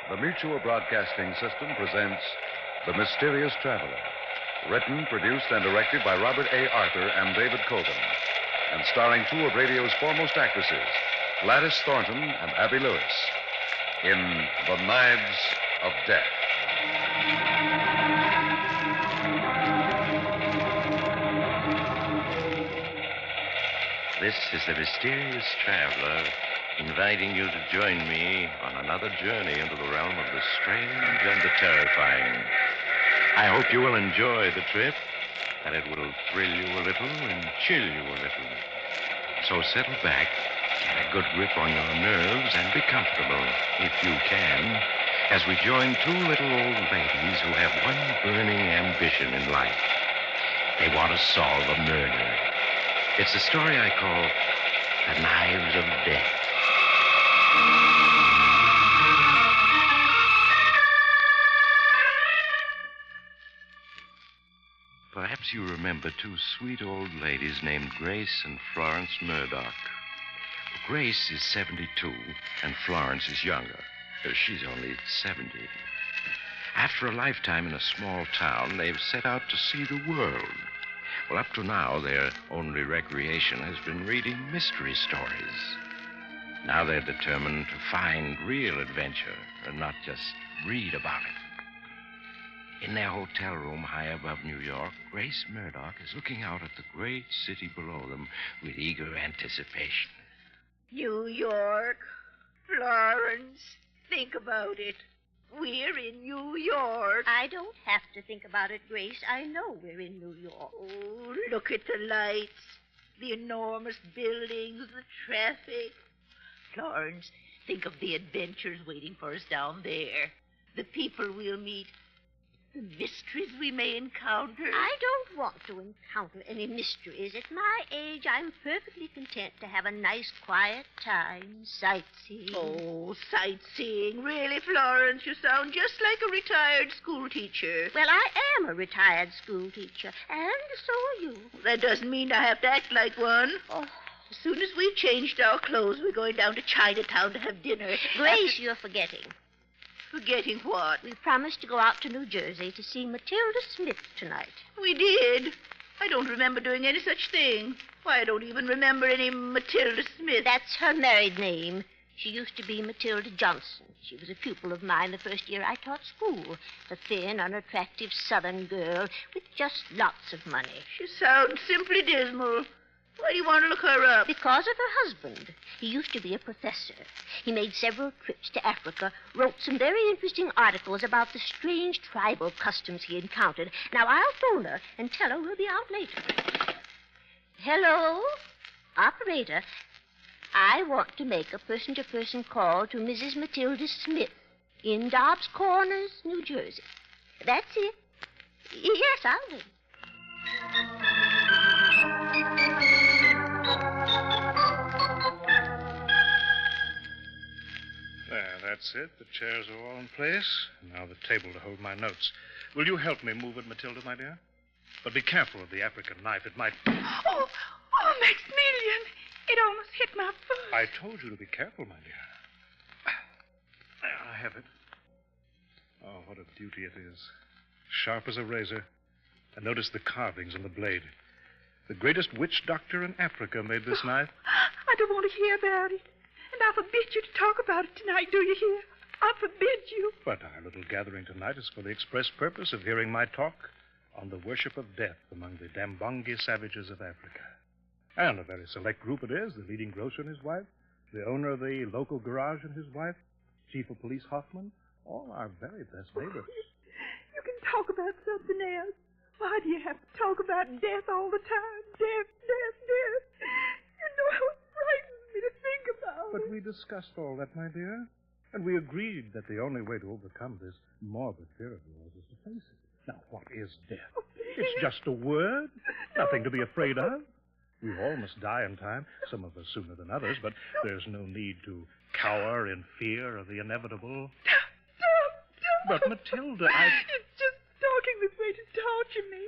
The Mutual Broadcasting System presents The Mysterious Traveler. Written, produced, and directed by Robert A. Arthur and David Kogan. And starring two of radio's foremost actresses, Gladys Thornton and Abby Lewis, in The Knives of Death. This is the Mysterious Traveler, inviting you to join me on another journey into the realm of the strange and the terrifying. I hope you will enjoy the trip, that it will thrill you a little and chill you a little. So settle back, get a good grip on your nerves, and be comfortable, if you can, as we join two little old ladies who have one burning ambition in life. They want to solve a murder. It's a story I call The Knives of Death. Perhaps you remember two sweet old ladies named Grace and Florence Murdoch. Grace is 72, and Florence is younger. She's only 70. After a lifetime in a small town, they've set out to see the world. Well, up to now, their only recreation has been reading mystery stories. Now they're determined to find real adventure and not just read about it. In their hotel room high above New York, Grace Murdoch is looking out at the great city below them with eager anticipation. New York, Florence, think about it. We're in New York. I don't have to think about it, Grace. I know we're in New York. Oh, look at the lights, the enormous buildings, the traffic. Florence, think of the adventures waiting for us down there. The people we'll meet. The mysteries we may encounter. I don't want to encounter any mysteries. At my age, I'm perfectly content to have a nice, quiet time sightseeing. Oh, sightseeing. Really, Florence, you sound just like a retired school teacher. Well, I am a retired school teacher, and so are you. That doesn't mean I have to act like one. Oh. As soon as we've changed our clothes, we're going down to Chinatown to have dinner. Grace, you're forgetting. Forgetting what? We promised to go out to New Jersey to see Matilda Smith tonight. We did. I don't remember doing any such thing. Why, I don't even remember any Matilda Smith. That's her married name. She used to be Matilda Johnson. She was a pupil of mine the first year I taught school. A thin, unattractive Southern girl with just lots of money. She sounds simply dismal. Why do you want to look her up? Because of her husband. He used to be a professor. He made several trips to Africa, wrote some very interesting articles about the strange tribal customs he encountered. Now, I'll phone her and tell her we'll be out later. Hello? Operator, I want to make a person-to-person call to Mrs. Matilda Smith in Dobbs Corners, New Jersey. That's it. Yes, I'll wait. There, that's it. The chairs are all in place. Now the table to hold my notes. Will you help me move it, Matilda, my dear? But be careful of the African knife. It might... Oh, Maximilian. It almost hit my foot. I told you to be careful, my dear. There, I have it. Oh, what a beauty it is. Sharp as a razor. And notice the carvings on the blade. The greatest witch doctor in Africa made this knife. I don't want to hear about it. And I forbid you to talk about it tonight, do you hear? I forbid you. But our little gathering tonight is for the express purpose of hearing my talk on the worship of death among the Dambongi savages of Africa. And a very select group it is. The leading grocer and his wife, the owner of the local garage and his wife, Chief of Police Hoffman, all our very best neighbors. You can talk about something else. Why do you have to talk about death all the time? Death, death, death. You know how it frightens me to think about it. But we discussed all that, my dear. And we agreed that the only way to overcome this morbid fear of yours is to face it. Now, what is death? It's just a word. Nothing to be afraid of. We all must die in time, some of us sooner than others, but there's no need to cower in fear of the inevitable. Don't. But, Matilda, You're just talking this way to torture me.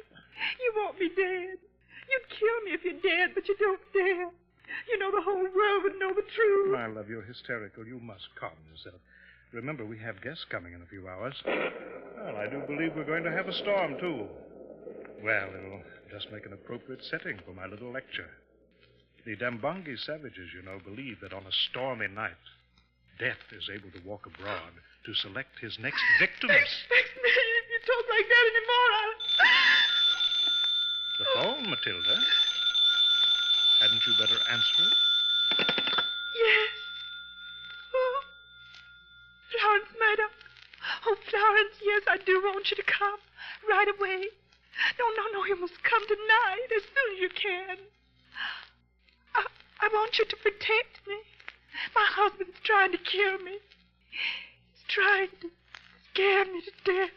You want me dead. You'd kill me if you dared, but you don't dare. You know the whole world would know the truth. My love, you're hysterical. You must calm yourself. Remember, we have guests coming in a few hours. Well, I do believe we're going to have a storm, too. Well, it'll just make an appropriate setting for my little lecture. The Dambongi savages, you know, believe that on a stormy night, Death is able to walk abroad to select his next victims. Maximilian, if you talk like that anymore, The phone, Matilda. Hadn't you better answer it? Yes. Oh, Florence Murdoch. Oh, Florence, yes, I do want you to come right away. No, you must come tonight as soon as you can. I want you to protect me. My husband's trying to kill me. He's trying to scare me to death.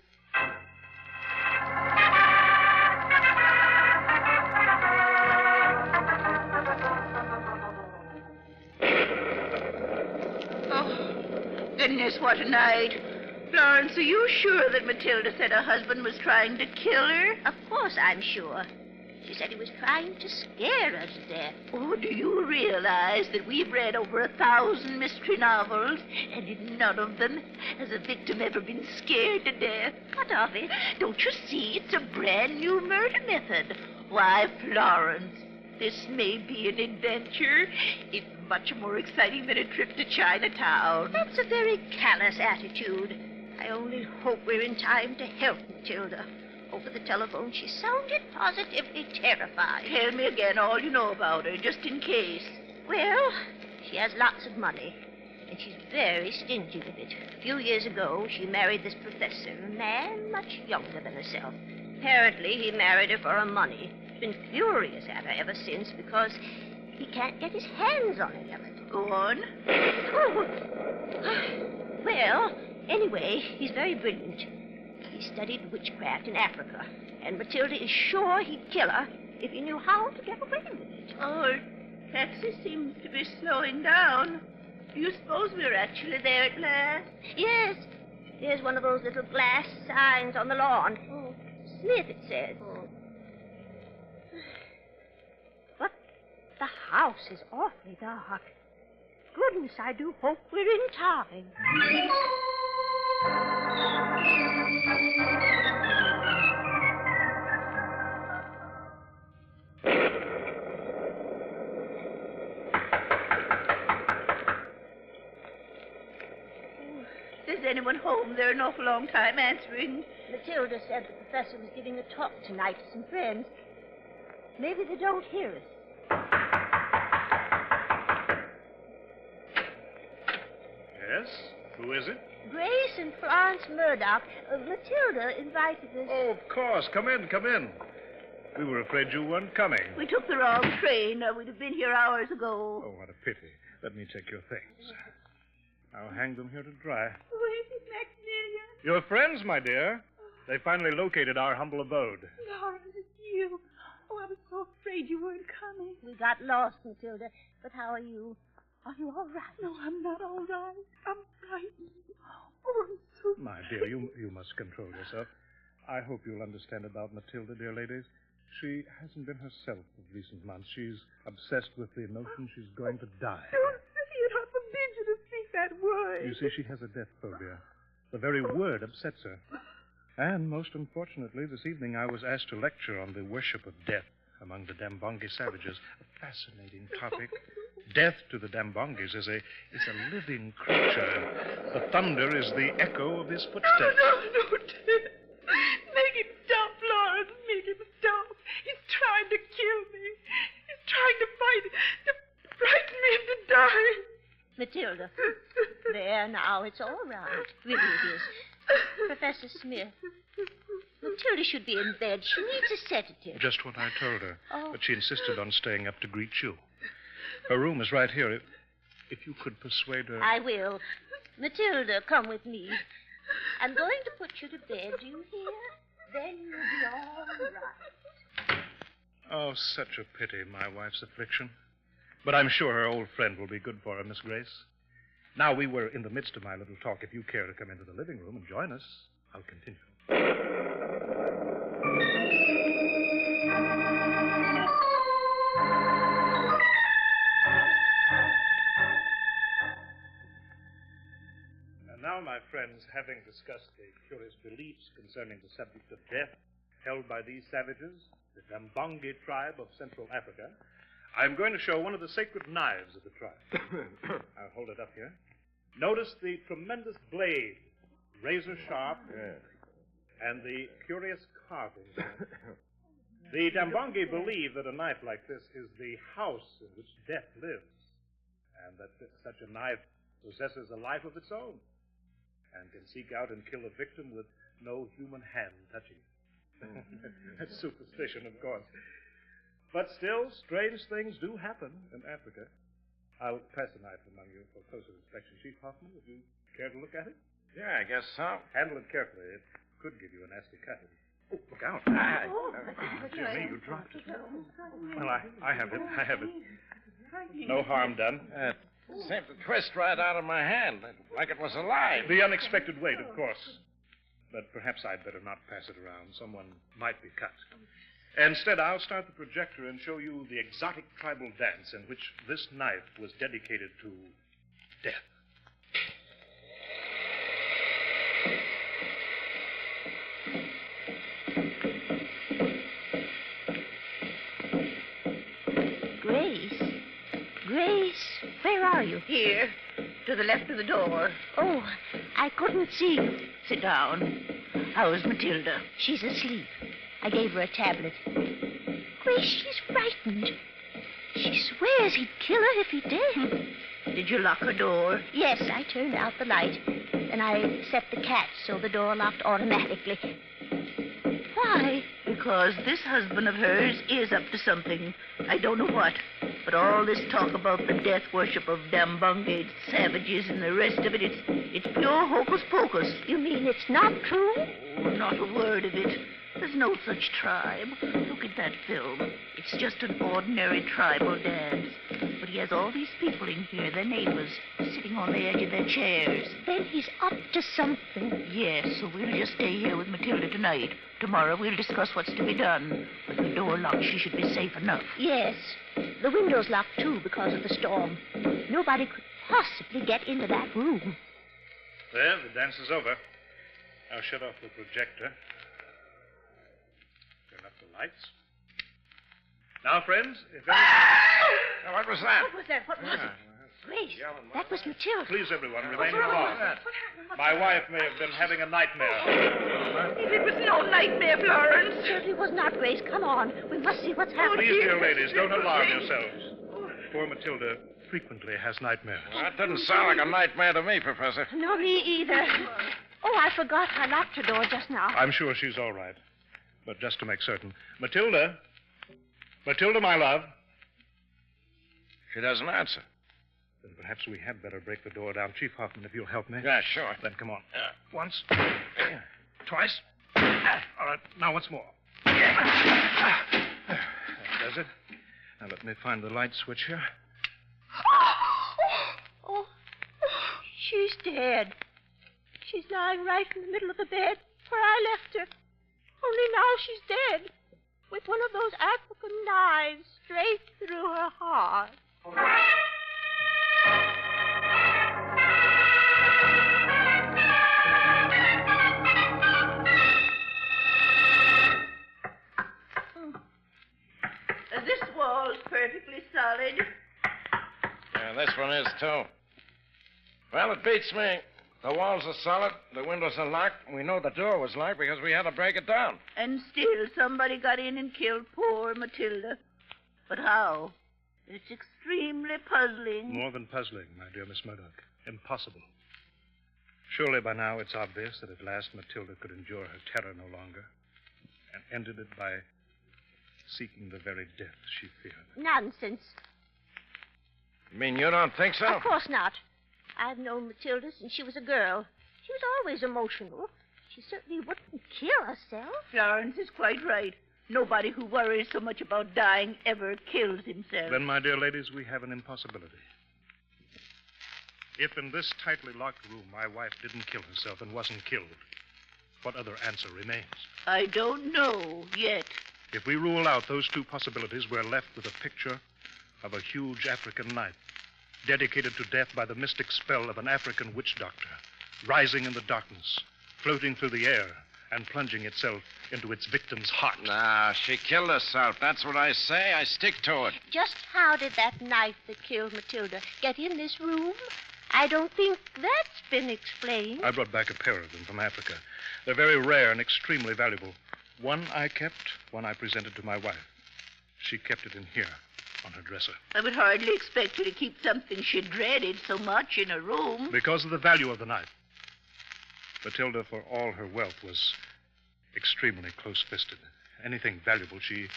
Oh, goodness, what a night. Florence, are you sure that Matilda said her husband was trying to kill her? Of course I'm sure. She said he was trying to scare her to death. Oh, do you realize that we've read over 1,000 mystery novels, and in none of them has a victim ever been scared to death? What of it? Don't you see? It's a brand new murder method. Why, Florence, this may be an adventure. It's much more exciting than a trip to Chinatown. That's a very callous attitude. I only hope we're in time to help Matilda. Over the telephone, she sounded positively terrified. Tell me again all you know about her, just in case. Well, she has lots of money, and she's very stingy with it. A few years ago, she married this professor, a man much younger than herself. Apparently, he married her for her money. He's been furious at her ever since because he can't get his hands on any of it. Go on. Oh. Well, anyway, he's very brilliant. He studied witchcraft in Africa, and Matilda is sure he'd kill her if he knew how to get away with it. Oh, taxi seems to be slowing down. Do you suppose we're actually there at last? Yes, there's one of those little glass signs on the lawn. Oh, Smith, it says. Oh. But the house is awfully dark. Goodness, I do hope we're in time. Is anyone home? They're an awful long time answering. Matilda said the professor was giving a talk tonight to some friends. Maybe they don't hear us. Yes? Who is it? Grace and Florence Murdoch. Matilda invited us. Oh, of course. Come in, come in. We were afraid you weren't coming. We took the wrong train. We'd have been here hours ago. Oh, what a pity. Let me take your things. I'll hang them here to dry. Where is Maximilian? Your friends, my dear. They finally located our humble abode. Florence, it's you. Oh, I was so afraid you weren't coming. We got lost, Matilda. But how are you? Are you all right? No, I'm not all right. I'm frightened. Oh, I'm so... My dear, you must control yourself. I hope you'll understand about Matilda, dear ladies. She hasn't been herself of recent months. She's obsessed with the notion she's going to die. Don't say it. I forbid you to speak that word. You see, she has a death phobia. The very word upsets her. And most unfortunately, this evening I was asked to lecture on the worship of death among the Dambongi savages. A fascinating topic. Death to the Dambongis is a living creature. The thunder is the echo of his footsteps. No, Ted. Make him stop, Florence. Make him stop. He's trying to kill me. He's trying to frighten me into dying. Matilda. There, now, it's all right. Really it is. Professor Smith. Matilda should be in bed. She needs a sedative. Just what I told her. Oh. But she insisted on staying up to greet you. Her room is right here. If you could persuade her... I will. Matilda, come with me. I'm going to put you to bed, do you hear? Then you'll be all right. Oh, such a pity, my wife's affliction. But I'm sure her old friend will be good for her, Miss Grace. Now, we were in the midst of my little talk. If you care to come into the living room and join us, I'll continue. And now, Florence, having discussed the curious beliefs concerning the subject of death held by these savages, the Dambongi tribe of Central Africa, I'm going to show one of the sacred knives of the tribe. I'll hold it up here. Notice the tremendous blade, razor sharp, and the curious carving. The Dambongi believe that a knife like this is the house in which death lives, and that such a knife possesses a life of its own and can seek out and kill a victim with no human hand touching it. That's superstition, of course. But still, strange things do happen in Africa. I'll pass the knife among you for closer inspection. Chief Hoffman, would you care to look at it? Yeah, I guess so. Handle it carefully. It could give you a nasty cut. Oh, look out. Dear me, you dropped it. Well, I have it. I have it. No harm done. Seemed to twist right out of my hand, like it was alive. The unexpected weight, of course. But perhaps I'd better not pass it around. Someone might be cut. Instead, I'll start the projector and show you the exotic tribal dance in which this knife was dedicated to death. Grace, where are you? Here, to the left of the door. Oh, I couldn't see you. Sit down. How's Matilda? She's asleep. I gave her a tablet. Grace, she's frightened. She swears he'd kill her if he did. Did you lock her door? Yes, I turned out the light. Then I set the catch so the door locked automatically. Why? Because this husband of hers is up to something. I don't know what. But all this talk about the death worship of Dambongi savages and the rest of it, it's pure hocus pocus. You mean it's not true? Oh, not a word of it. There's no such tribe. Look at that film. It's just an ordinary tribal dance. But he has all these people in here, their neighbors, sitting on the edge of their chairs. Then he's up to something. Yes, so we'll just stay here with Matilda tonight. Tomorrow we'll discuss what's to be done. With the door locked, she should be safe enough. Yes. The window's locked, too, because of the storm. Nobody could possibly get into that room. There, the dance is over. I'll shut off the projector. Turn up the lights. Now, friends, if any... Now, what was that? What was that? What was it? Grace, that was Matilda. Please, everyone, remain calm. My wife may have been having a nightmare. It was no nightmare, Florence. It certainly was not, Grace. Come on. We must see what's happening. Please, dear ladies, don't alarm yourselves. Poor Matilda frequently has nightmares. Well, that didn't sound like a nightmare to me, Professor. No, me either. Oh, I forgot. I locked her door just now. I'm sure she's all right. But just to make certain. Matilda, my love. She doesn't answer. Then perhaps we had better break the door down. Chief Hoffman, if you'll help me. Yeah, sure. Then come on. Once. Twice. All right, now once more. That does it. Now let me find the light switch here. Oh, she's dead. She's lying right in the middle of the bed where I left her. Only now she's dead. With one of those African knives straight through her heart. This wall's perfectly solid. Yeah, this one is, too. Well, it beats me. The walls are solid, the windows are locked, and we know the door was locked because we had to break it down. And still somebody got in and killed poor Matilda. But how? It's extremely puzzling. More than puzzling, my dear Miss Murdoch. Impossible. Surely by now it's obvious that at last Matilda could endure her terror no longer and ended it by seeking the very death she feared. Nonsense. You mean you don't think so? Of course not. I've known Matilda since she was a girl. She was always emotional. She certainly wouldn't kill herself. Florence is quite right. Nobody who worries so much about dying ever kills himself. Then, my dear ladies, we have an impossibility. If in this tightly locked room my wife didn't kill herself and wasn't killed, what other answer remains? I don't know yet. If we rule out those two possibilities, we're left with a picture of a huge African knife, dedicated to death by the mystic spell of an African witch doctor rising in the darkness, floating through the air, and plunging itself into its victim's heart. Nah, she killed herself. That's what I say. I stick to it. Just how did that knife that killed Matilda get in this room? I don't think that's been explained. I brought back a pair of them from Africa. They're very rare and extremely valuable. One I kept, one I presented to my wife. She kept it in here, on her dresser. I would hardly expect her to keep something she dreaded so much in her room. Because of the value of the knife. Matilda, for all her wealth, was extremely close-fisted. Anything valuable she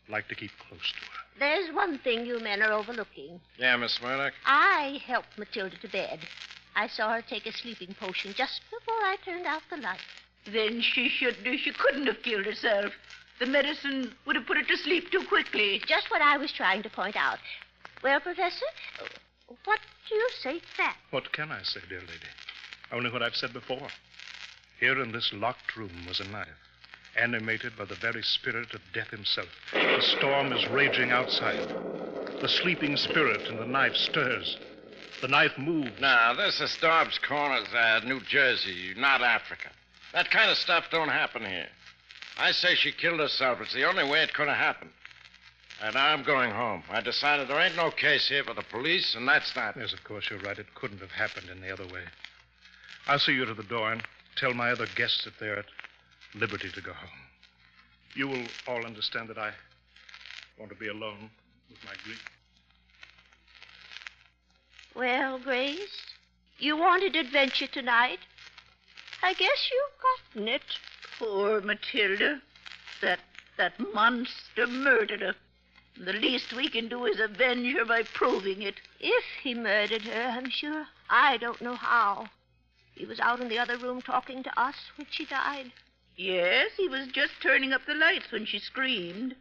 liked to keep close to her. There's one thing you men are overlooking. Yeah, Miss Murdoch? I helped Matilda to bed. I saw her take a sleeping potion just before I turned out the light. Then she couldn't have killed herself. The medicine would have put her to sleep too quickly. Just what I was trying to point out. Well, Professor, what do you say to that? What can I say, dear lady? Only what I've said before. Here in this locked room was a knife, animated by the very spirit of death himself. The storm is raging outside. The sleeping spirit in the knife stirs. The knife moves. Now, this is Dobbs Corners, New Jersey, not Africa. That kind of stuff don't happen here. I say she killed herself. It's the only way it could have happened. And I'm going home. I decided there ain't no case here for the police, and that's that. Yes, of course, you're right. It couldn't have happened in the other way. I'll see you to the door and tell my other guests that they're at liberty to go home. You will all understand that I want to be alone with my grief. Well, Grace, you wanted adventure tonight. I guess you've gotten it. Poor Matilda. That monster murdered her. The least we can do is avenge her by proving it. If he murdered her, I'm sure I don't know how. He was out in the other room talking to us when she died. Yes, he was just turning up the lights when she screamed.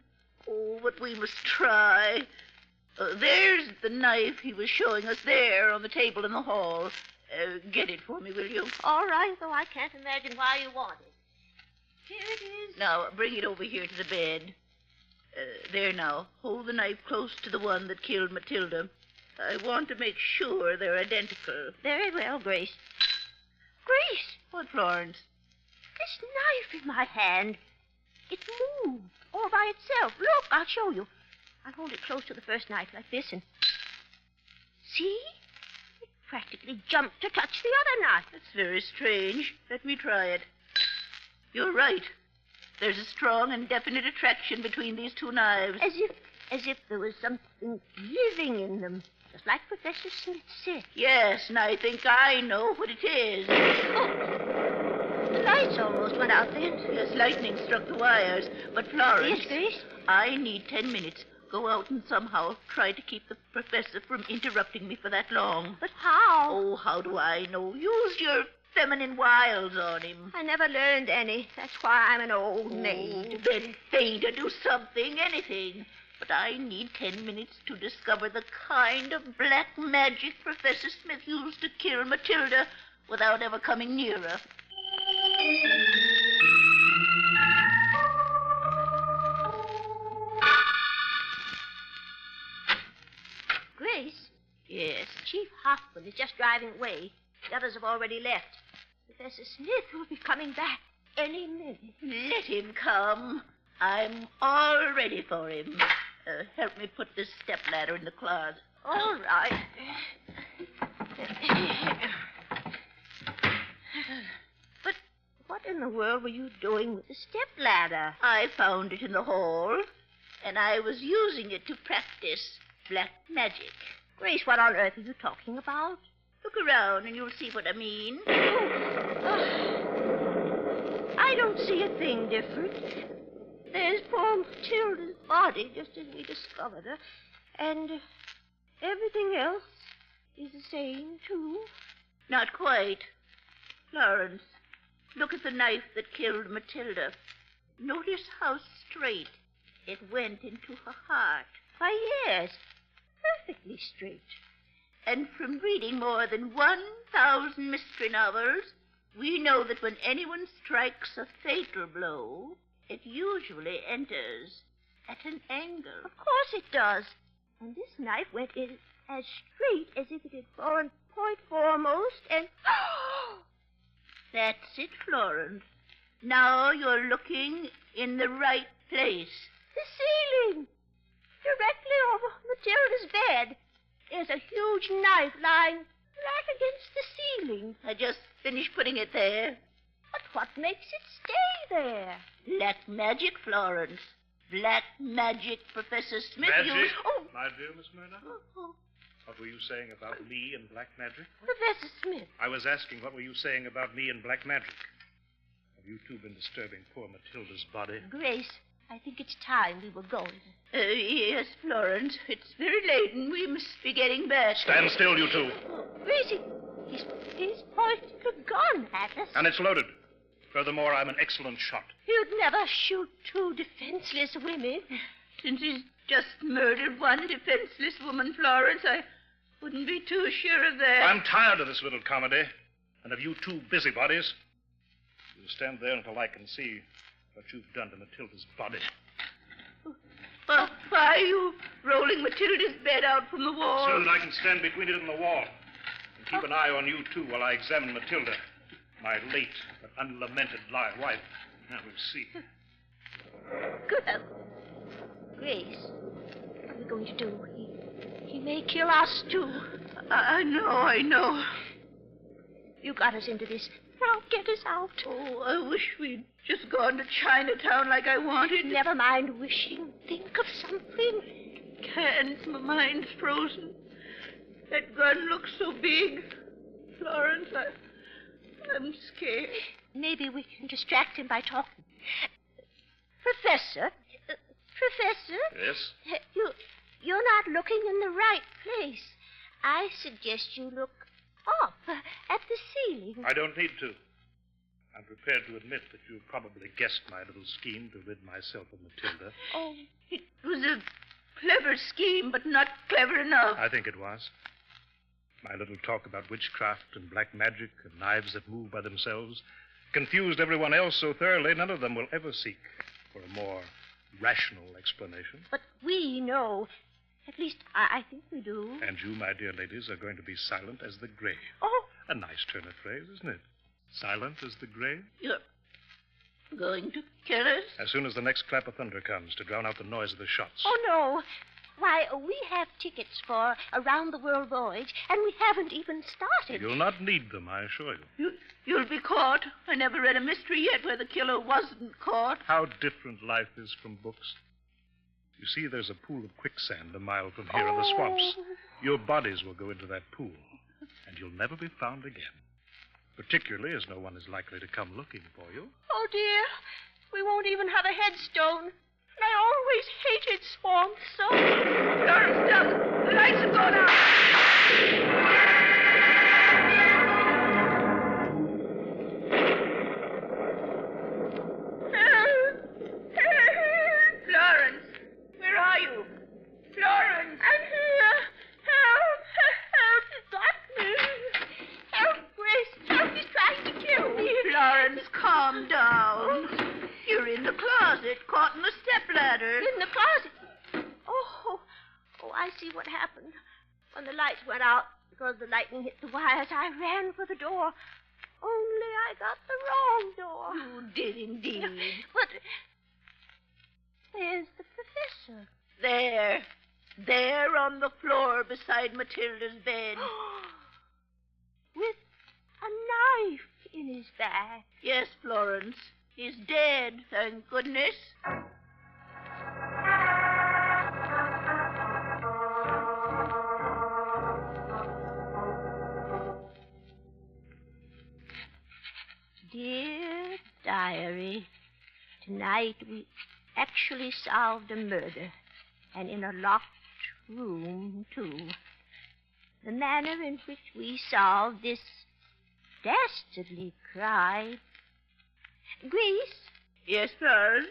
Oh, but we must try. There's the knife he was showing us there on the table in the hall. Get it for me, will you? All right, though I can't imagine why you want it. Here it is. Now, bring it over here to the bed. There now. Hold the knife close to the one that killed Matilda. I want to make sure they're identical. Very well, Grace. Grace! What, Florence? This knife in my hand. It moved all by itself. Look, I'll show you. I'll hold it close to the first knife like this and... See? It practically jumped to touch the other knife. That's very strange. Let me try it. You're right. There's a strong and definite attraction between these two knives. As if there was something living in them, just like Professor Smith said. Yes, and I think I know what it is. Oh, the lights almost went out then. Yes, lightning struck the wires. But, Florence... Yes, Grace? I need 10 minutes. Go out and somehow try to keep the professor from interrupting me for that long. But how? Oh, how do I know? Use your feminine wiles on him. I never learned any. That's why I'm an old maid. Then faint or do something, anything. But I need 10 minutes to discover the kind of black magic Professor Smith used to kill Matilda without ever coming near her. Grace? Yes? Chief Hoffman is just driving away. The others have already left. Professor Smith will be coming back any minute. Let him come. I'm all ready for him. Help me put this stepladder in the closet. All right. But what in the world were you doing with the stepladder? I found it in the hall, and I was using it to practice black magic. Grace, what on earth are you talking about? Look around and you'll see what I mean. I don't see a thing different. There's poor Matilda's body, just as we discovered her. And everything else is the same, too. Not quite. Florence, look at the knife that killed Matilda. Notice how straight it went into her heart. Why, yes, perfectly straight. And from reading more than 1,000 mystery novels, we know that when anyone strikes a fatal blow, it usually enters at an angle. Of course it does. And this knife went in as straight as if it had fallen point foremost, and... That's it, Florence. Now you're looking in the right place. The ceiling! Directly over Matilda's bed. There's a huge knife lying right against the ceiling. I just finished putting it there. But what makes it stay there? Black magic, Florence. Black magic, Professor Smith. Magic? Oh, My dear Miss Murdoch? oh, What were you saying about me and black magic? Professor Smith. I was asking what were you saying about me and black magic? Have you two been disturbing poor Matilda's body? Grace, I think it's time we were going. yes, Florence. It's very late and we must be getting back. Stand still, you two. Gracie, he's pointing a gun at us. And it's loaded. Furthermore, I'm an excellent shot. You'd never shoot two defenseless women. Since he's just murdered one defenseless woman, Florence, I wouldn't be too sure of that. I'm tired of this little comedy, and of you two busybodies. You stand there until I can see what you've done to Matilda's body. Why are you rolling Matilda's bed out from the wall? So that I can stand between it and the wall and keep an eye on you two while I examine Matilda, my late but unlamented wife. Now we'll see. Good. Grace, what are we going to do? He may kill us, too. I know. You got us into this. Now get us out. Oh, I wish we'd just gone to Chinatown like I wanted. Never mind wishing. Think of something. Can't. My mind's frozen. That gun looks so big. Florence, I'm scared. Maybe we can distract him by talking. Professor? Yes? You're not looking in the right place. I suggest you look up at the ceiling. I don't need to. I'm prepared to admit that you probably guessed my little scheme to rid myself of Matilda. Oh, it was a clever scheme, but not clever enough. I think it was. My little talk about witchcraft and black magic and knives that move by themselves confused everyone else so thoroughly none of them will ever seek for a more rational explanation. But we know. At least, I think we do. And you, my dear ladies, are going to be silent as the grave. Oh. A nice turn of phrase, isn't it? Silent as the grave? You're going to kill us? As soon as the next clap of thunder comes to drown out the noise of the shots. Oh, no. Why, we have tickets for a round-the-world voyage, and we haven't even started. You'll not need them, I assure you. You'll be caught. I never read a mystery yet where the killer wasn't caught. How different life is from books. You see, there's a pool of quicksand a mile from here in the swamps. Your bodies will go into that pool, and you'll never be found again. Particularly as no one is likely to come looking for you. Oh, dear. We won't even have a headstone. And I always hated swamps so. Florence, stop. The lights have gone out. Florence, where are you? Florence. I'm here. Help. Help. He's got me. Help, Grace. Help. He's trying to kill me. Florence, calm down. You're in the closet, caught in the stepladder. In the closet. Oh, I see what happened. When the lights went out, because the lightning hit the wires, I ran for the door. Only I got the wrong door. You did indeed. But where's the professor? There on the floor beside Matilda's bed. With a knife in his back. Yes, Florence. He's dead, thank goodness. Dear diary, tonight we actually solved a murder, and in a locked room, too. The manner in which we solved this dastardly crime. Grace? Yes, Florence?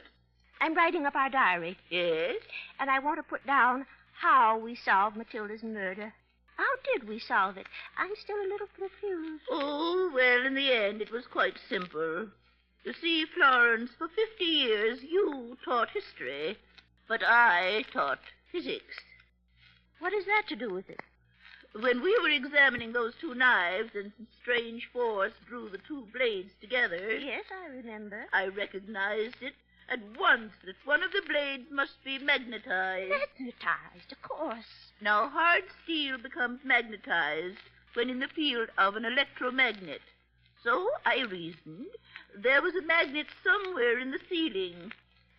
I'm writing up our diary. Yes? And I want to put down how we solved Matilda's murder. How did we solve it? I'm still a little confused. Oh, well, in the end, it was quite simple. You see, Florence, for 50 years you taught history, but I taught physics. What has that to do with it? When we were examining those two knives and some strange force drew the two blades together, Yes, I remember. I recognized it at once that one of the blades must be magnetized. Magnetized, of course. Now, hard steel becomes magnetized when in the field of an electromagnet. So I reasoned there was a magnet somewhere in the ceiling.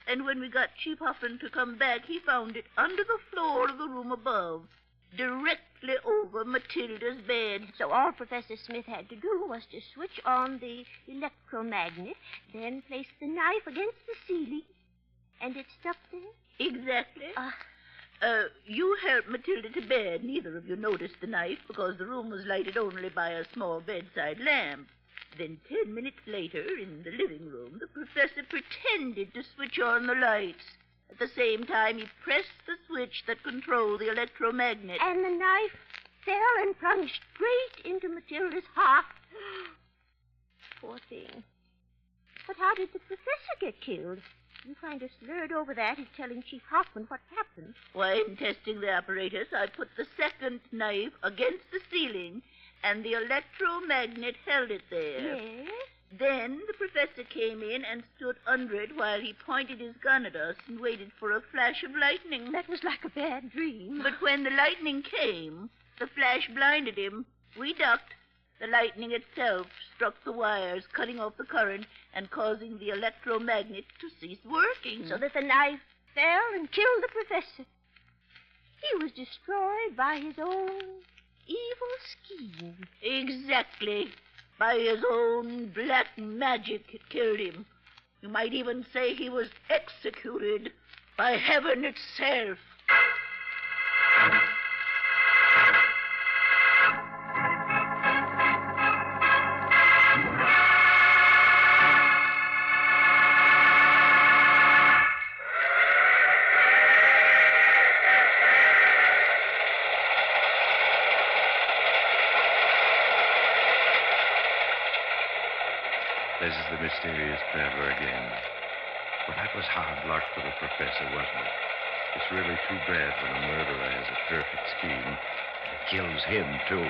And when we got Chief Huffman to come back, he found it under the floor of the room above, directly over Matilda's bed. So all Professor Smith had to do was to switch on the electromagnet, then place the knife against the ceiling, and it stuck there? Exactly. You helped Matilda to bed. Neither of you noticed the knife because the room was lighted only by a small bedside lamp. Then 10 minutes later, in the living room, the professor pretended to switch on the lights. At the same time, he pressed the switch that controlled the electromagnet. And the knife fell and plunged straight into Matilda's heart. Poor thing. But how did the professor get killed? You kind of slurred over that in telling Chief Hoffman what happened. Why, in testing the apparatus, I put the second knife against the ceiling, and the electromagnet held it there. Yes? Then the professor came in and stood under it while he pointed his gun at us and waited for a flash of lightning. That was like a bad dream. But when the lightning came, the flash blinded him. We ducked. The lightning itself struck the wires, cutting off the current and causing the electromagnet to cease working. So that the knife fell and killed the professor. He was destroyed by his own evil scheme. Exactly. By his own black magic, it killed him. You might even say he was executed by heaven itself. This is the mysterious traveler again. Well, that was hard luck for the professor, wasn't it? It's really too bad when a murderer has a perfect scheme and kills him, too.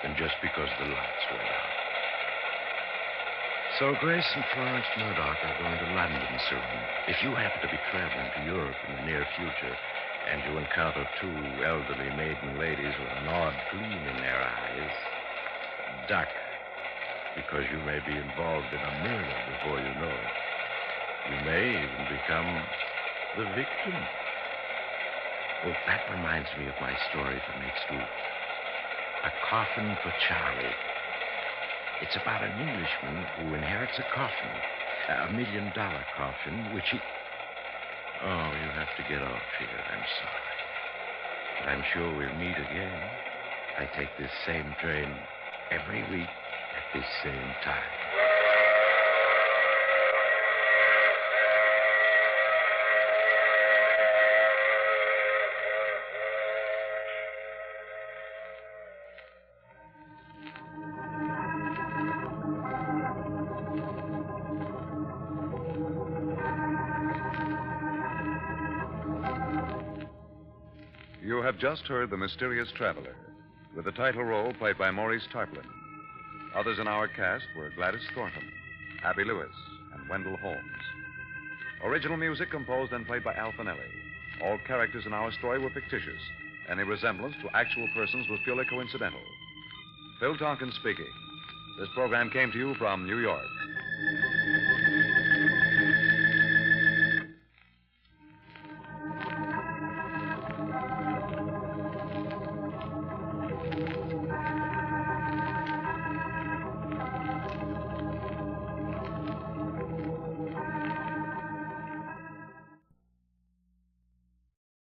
And just because the lights went out. So Grace and Florence Murdoch are going to London soon. If you happen to be traveling to Europe in the near future and you encounter two elderly maiden ladies with an odd gleam in their eyes, duck. Because you may be involved in a murder before you know it. You may even become the victim. Oh, that reminds me of my story for next week. A Coffin for Charlie. It's about an Englishman who inherits a coffin, $1 million coffin, which he... Oh, you have to get off here. I'm sorry. But I'm sure we'll meet again. I take this same train every week at this same time. You have just heard The Mysterious Traveler, with the title role played by Maurice Tarplin. Others in our cast were Gladys Thornton, Abby Lewis, and Wendell Holmes. Original music composed and played by Al Finelli. All characters in our story were fictitious. Any resemblance to actual persons was purely coincidental. Phil Tompkins speaking. This program came to you from New York.